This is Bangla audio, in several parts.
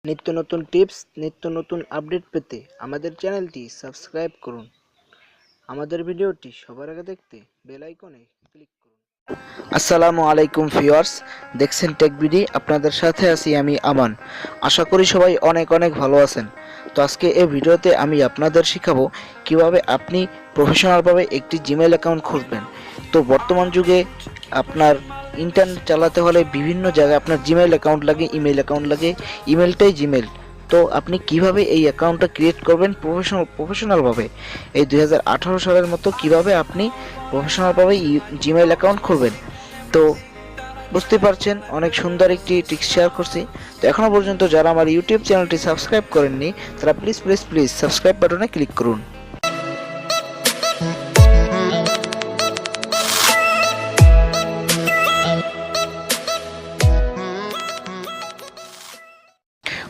নিত্য নতুন টিপস, নিত্য নতুন আপডেট পেতে আমাদের চ্যানেলটি সাবস্ক্রাইব করুন। আমাদের ভিডিওটি সবার আগে দেখতে বেল আইকনে ক্লিক করুন। আসসালামু আলাইকুম ভিউয়ার্স, দেখছেন টেকবিডি। আপনাদের সাথে আছি আমি আমান। আশা করি সবাই অনেক অনেক ভালো আছেন। তো আজকে এই ভিডিওতে আমি আপনাদের শেখাবো কিভাবে আপনি প্রফেশনালভাবে একটি জিমেইল অ্যাকাউন্ট খুলবেন। তো বর্তমান যুগে আপনার ইন্টারনেট চালাতে হলে বিভিন্ন জায়গায় আপনার জিমেইল অ্যাকাউন্ট লাগে, ইমেল অ্যাকাউন্ট লাগে। ইমেলটাই জিমেইল। তো আপনি কিভাবে এই অ্যাকাউন্টটা ক্রিয়েট করবেন প্রফেশনালভাবে, এই 2018 সালের মতো কিভাবে আপনি প্রফেশনালভাবে জিমেইল অ্যাকাউন্ট খুলবেন। তো বুঝতে পারছেন, অনেক সুন্দর একটি ট্রিক্স শেয়ার করছি। তো এখনও পর্যন্ত যারা আমার ইউটিউব চ্যানেলটি সাবস্ক্রাইব করেননি তারা প্লিজ প্লিজ প্লিজ সাবস্ক্রাইব বাটনে ক্লিক করুন।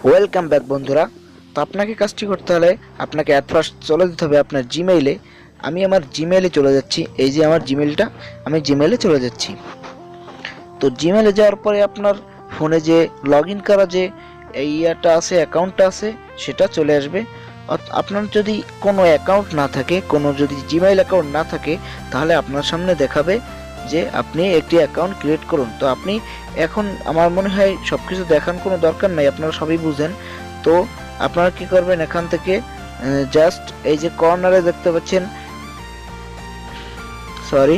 ওয়েলকাম ব্যাক বন্ধুরা। তো আপনাকে কাজটি করতে হলে আপনাকে অ্যাট ফার্স্ট চলে যেতে হবে আপনার জিমেইলে। আমি আমার জিমেইলে চলে যাচ্ছি। এই যে আমার জিমেইলটা, আমি জিমেইলে চলে যাচ্ছি। তো জিমেইলে যাওয়ার পরে আপনার ফোনে যে লগ ইন করা যে এই ইয়াটা আছে, অ্যাকাউন্টটা আছে, সেটা চলে আসবে। আপনার যদি কোনো অ্যাকাউন্ট না থাকে, কোনো যদি জিমেইল অ্যাকাউন্ট না থাকে, তাহলে আপনার সামনে দেখাবে যে আপনি একটি অ্যাকাউন্ট ক্রিয়েট করুন। তো আপনি এখন আমার মনে হয় সব কিছু দেখার কোনো দরকার নাই, আপনারা সবই বুঝেন। তো আপনারা কি করবেন, এখান থেকে জাস্ট এই যে কর্নারে দেখতে পাচ্ছেন, সরি,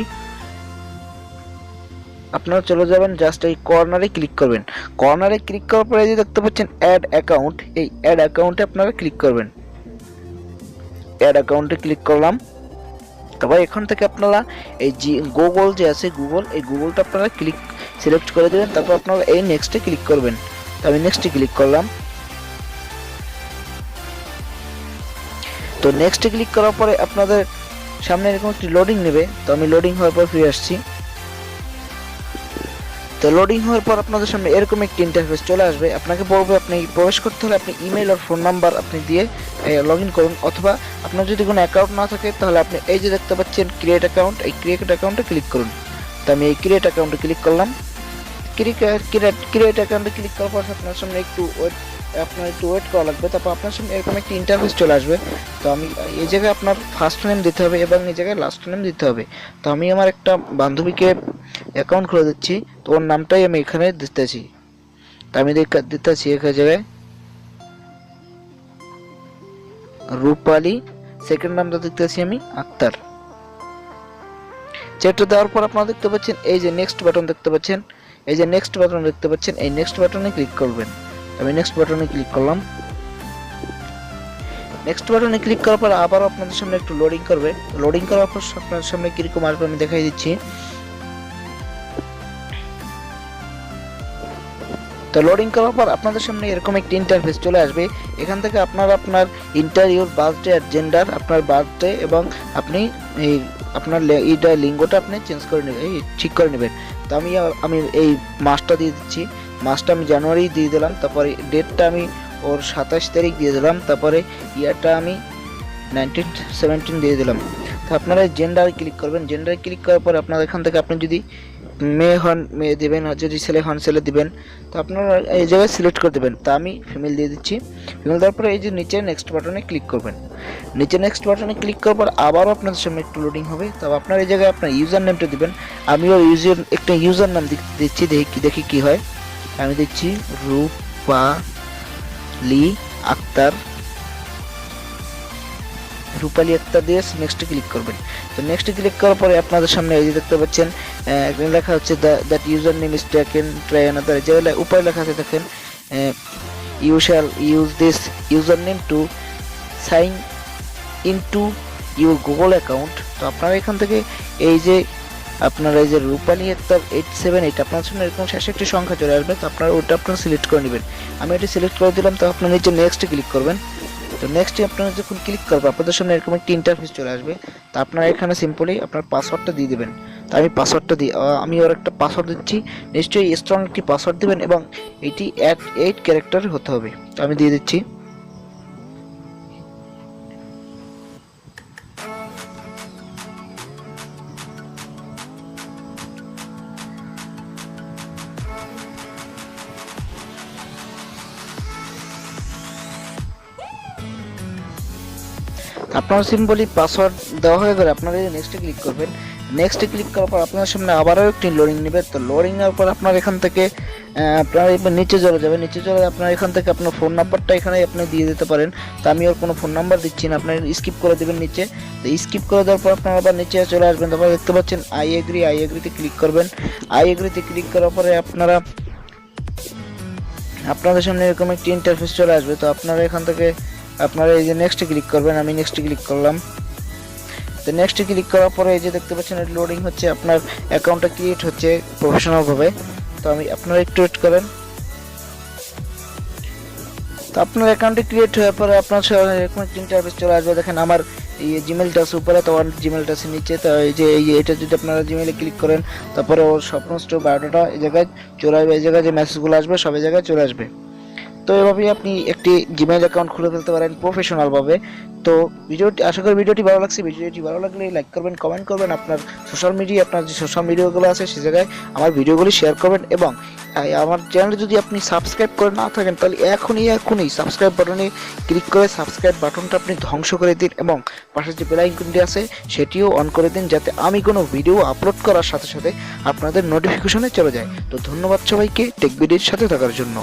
আপনারা চলে যাবেন, জাস্ট এই কর্নারে ক্লিক করবেন। কর্নারে ক্লিক করার পরে যে দেখতে পাচ্ছেন অ্যাড অ্যাকাউন্ট, এই অ্যাড অ্যাকাউন্টে আপনারা ক্লিক করবেন। অ্যাড অ্যাকাউন্টে ক্লিক করলাম। তারপর এখান থেকে আপনারা এই গুগল যে আছে, গুগল, এই গুগলটা আপনারা সিলেক্ট করে দেবেন। তারপর আপনারা এই নেক্সটে ক্লিক করবেন। তো আমি নেক্সটে ক্লিক করলাম। তো নেক্সটে ক্লিক করার পরে আপনাদের সামনে এরকম একটি লোডিং নেবে। তো আমি লোডিং হওয়ার পর ফিরে আসছি। তো লোডিং হওয়ার পর আপনাদের সামনে এরকম একটি ইন্টারফেস চলে আসবে। আপনাকে বলবে আপনি প্রবেশ করতে হলে আপনি ইমেল আর ফোন নাম্বার আপনি দিয়ে লগ ইন করুন, অথবা আপনার যদি কোনো অ্যাকাউন্ট না থাকে তাহলে আপনি এই যে দেখতে পাচ্ছেন ক্রিয়েট অ্যাকাউন্ট, এই ক্রিয়েট অ্যাকাউন্টে ক্লিক করুন। তো আমি এই ক্রিয়েট অ্যাকাউন্টে ক্লিক করলাম। ক্রিয়েট অ্যাকাউন্টে ক্লিক করার পর আপনার সামনে একটু ওয়েট করা লাগবে। তারপর আপনার সামনে এরকম একটি ইন্টারফেস চলে আসবে। তো আমি এই জায়গায় আপনার ফার্স্ট নেম দিতে হবে এবং এই জায়গায় লাস্ট নেম দিতে হবে। তো আমি আমার একটা বান্ধবীকে অ্যাকাউন্ট খুলে দিচ্ছি, তো ওর নামটাই আমি এখানে দিতেছি। তো আমি দিতেছি এখানে জায়গায় রূপালী, সেকেন্ড নামটা দিতেছি আমি আক্তার। যেটা দেওয়ার পর আপনারা দেখতে পাচ্ছেন এই যে নেক্সট বাটন দেখতে পাচ্ছেন, এই যে নেক্সট বাটন দেখতে পাচ্ছেন, এই নেক্সট বাটনে ক্লিক করবেন। আমি নেক্সট বাটনে ক্লিক করলাম। নেক্সট বাটনে ক্লিক করার পর আবার আপনাদের সামনে একটু লোডিং করবে। লোডিং করার পর আপনাদের সামনে কিরকম আসবে আমি দেখাই দিচ্ছি। তো লোডিং করার পর আপনাদের সামনে এরকম একটি ইন্টারফেস চলে আসবে। এখান থেকে আপনার ইন্টারভিউর বার্থডে আর জেন্ডার, আপনার বার্থডে এবং আপনি এই আপনার এইটা লিঙ্গটা আপনি চেঞ্জ করে নেবেন, ঠিক করে নেবেন। তো আমি এই মাসটা দিয়ে দিচ্ছি। মাসটা আমি জানুয়ারি দিয়ে দিলাম। তারপরে ডেটটা আমি ওর 27 তারিখ দিয়ে দিলাম। তারপরে ইয়ারটা আমি 1917 দিয়ে দিলাম। তো আপনারা জেন্ডারে ক্লিক করবেন। জেন্ডারে ক্লিক করার পর আপনার এখান থেকে আপনি যদি মেয়ে হন মেয়ে দিবেন, আর যদি ছেলে হন ছেলে দিবেন। তো আপনারা এই জায়গায় সিলেক্ট করে দেবেন। তা আমি ফিমেল দিয়ে দিচ্ছি। ফিমেল দেওয়ার পরে এই যে নিচে নেক্সট বাটনে ক্লিক করবেন। নিচে নেক্সট বাটনে ক্লিক করার পর আবারও আপনাদের সামনে একটু লোডিং হবে। তো আপনার এই জায়গায় আপনার ইউজার নেমটা দিবেন। আমিও একটা ইউজার নাম দিচ্ছি, দেখি কি হয়। আমি দিচ্ছি রূপালী আক্তার। রূপালী আক্তার দিয়ে নেক্সটে ক্লিক করবেন। তো নেক্সটে ক্লিক করার পরে আপনাদের সামনে এই যে দেখতে পাচ্ছেন এখানে লেখা হচ্ছে that user name is taken try another. যে উপরে লেখা আছে দেখেন, you shall use this user name to sign into your Google account. তো আপনারা এখান থেকে এই যে আপনারা এই যে রূপালী আক্তার 878, আপনার সামনে এরকম শেষে একটি সংখ্যা চলে আসবে। তো আপনারা ওটা আপনারা সিলেক্ট করে নেবেন। আমি এটি সিলেক্ট করে দিলাম। তো আপনার নিচে নেক্সটে ক্লিক করবেন। তো নেক্সটে আপনারা যখন ক্লিক করবেন আপনাদের সামনে এরকম একটি ইন্টারফেস চলে আসবে। তো আপনারা এখানে সিম্পলি আপনার পাসওয়ার্ডটা দিয়ে দেবেন। তো আমি পাসওয়ার্ডটা আমি ওর একটা পাসওয়ার্ড দিচ্ছি। নিশ্চয়ই স্ট্রং একটি পাসওয়ার্ড দেবেন এবং এটি 8 ক্যারেক্টার হতে হবে। তো আমি দিয়ে দিচ্ছি। আপনারা সিম্পলি পাসওয়ার্ড দেওয়া হয়ে গেলে আপনারা নেক্সটে ক্লিক করবেন। নেক্সটে ক্লিক করার পর আপনার সামনে আবারও একটি লোডিং নেবে। তো লোডিং নেওয়ার পর আপনার এখান থেকে আপনারা এবার নিচে চলে যাবেন। নিচে চলে আপনার এখান থেকে আপনার ফোন নাম্বারটা এখানে আপনি দিয়ে দিতে পারেন। তো আমি ওর কোনো ফোন নাম্বার দিচ্ছি না, আপনার স্কিপ করে দেবেন নিচে। তো স্কিপ করে দেওয়ার পর আপনারা আবার নিচে চলে আসবেন। তারপর দেখতে পাচ্ছেন আই এগ্রিতে ক্লিক করবেন। আই এগ্রিতে ক্লিক করার পরে আপনাদের সামনে এরকম একটি ইন্টারফেস চলে আসবে। তো আপনারা এখান থেকে আপনারা এই যে নেক্সটে ক্লিক করবেন। আমি নেক্সটে ক্লিক করলাম। তো নেক্সটে ক্লিক করার পরে এই যে দেখতে পাচ্ছেন লোডিং হচ্ছে, আপনার অ্যাকাউন্টটা ক্রিয়েট হচ্ছে প্রফেশনাল ভাবে। তো আপনারা একটু ওয়েট করেন। তো আপনার অ্যাকাউন্টে ক্রিয়েট হওয়ার পরে আপনার এরকম একটা ইন্টারফেস চলে আসবে। দেখেন আমার এই জিমেলটা আছে উপরে, তো আমার জিমেলটা আছে নিচে। তো এই যে এটা যদি আপনারা জিমেলে ক্লিক করেন, তারপরে ওর সমস্ত বায়োডাটা এই জায়গায় চলে আসবে। এই জায়গায় যে মেসেজগুলো আসবে সব এই জায়গায় চলে আসবে। তো এভাবেই আপনি একটি জিমেইল অ্যাকাউন্ট খুলে ফেলতে পারেন প্রফেশনাল ভাবে। তো ভিডিওটি, আশা করি ভিডিওটি ভালো লাগছে। ভিডিওটি ভালো লাগলে লাইক করবেন, কমেন্ট করবেন, আপনার যে সোশ্যাল মিডিয়াগুলো আছে সে জায়গায় আমার ভিডিওগুলি শেয়ার করবেন, এবং আমার চ্যানেলে যদি আপনি সাবস্ক্রাইব করে না থাকেন তাহলে এখনই সাবস্ক্রাইব বাটনে ক্লিক করে সাবস্ক্রাইব বাটনটা আপনি ধ্বংস করে দিন, এবং পাশে যে বেল আইকনটি আছে সেটিও অন করে দিন, যাতে আমি কোনো ভিডিও আপলোড করার সাথে সাথে আপনাদের নোটিফিকেশনে চলে যায়। তো ধন্যবাদ সবাইকে টেক ভিডিওর সাথে থাকার জন্য।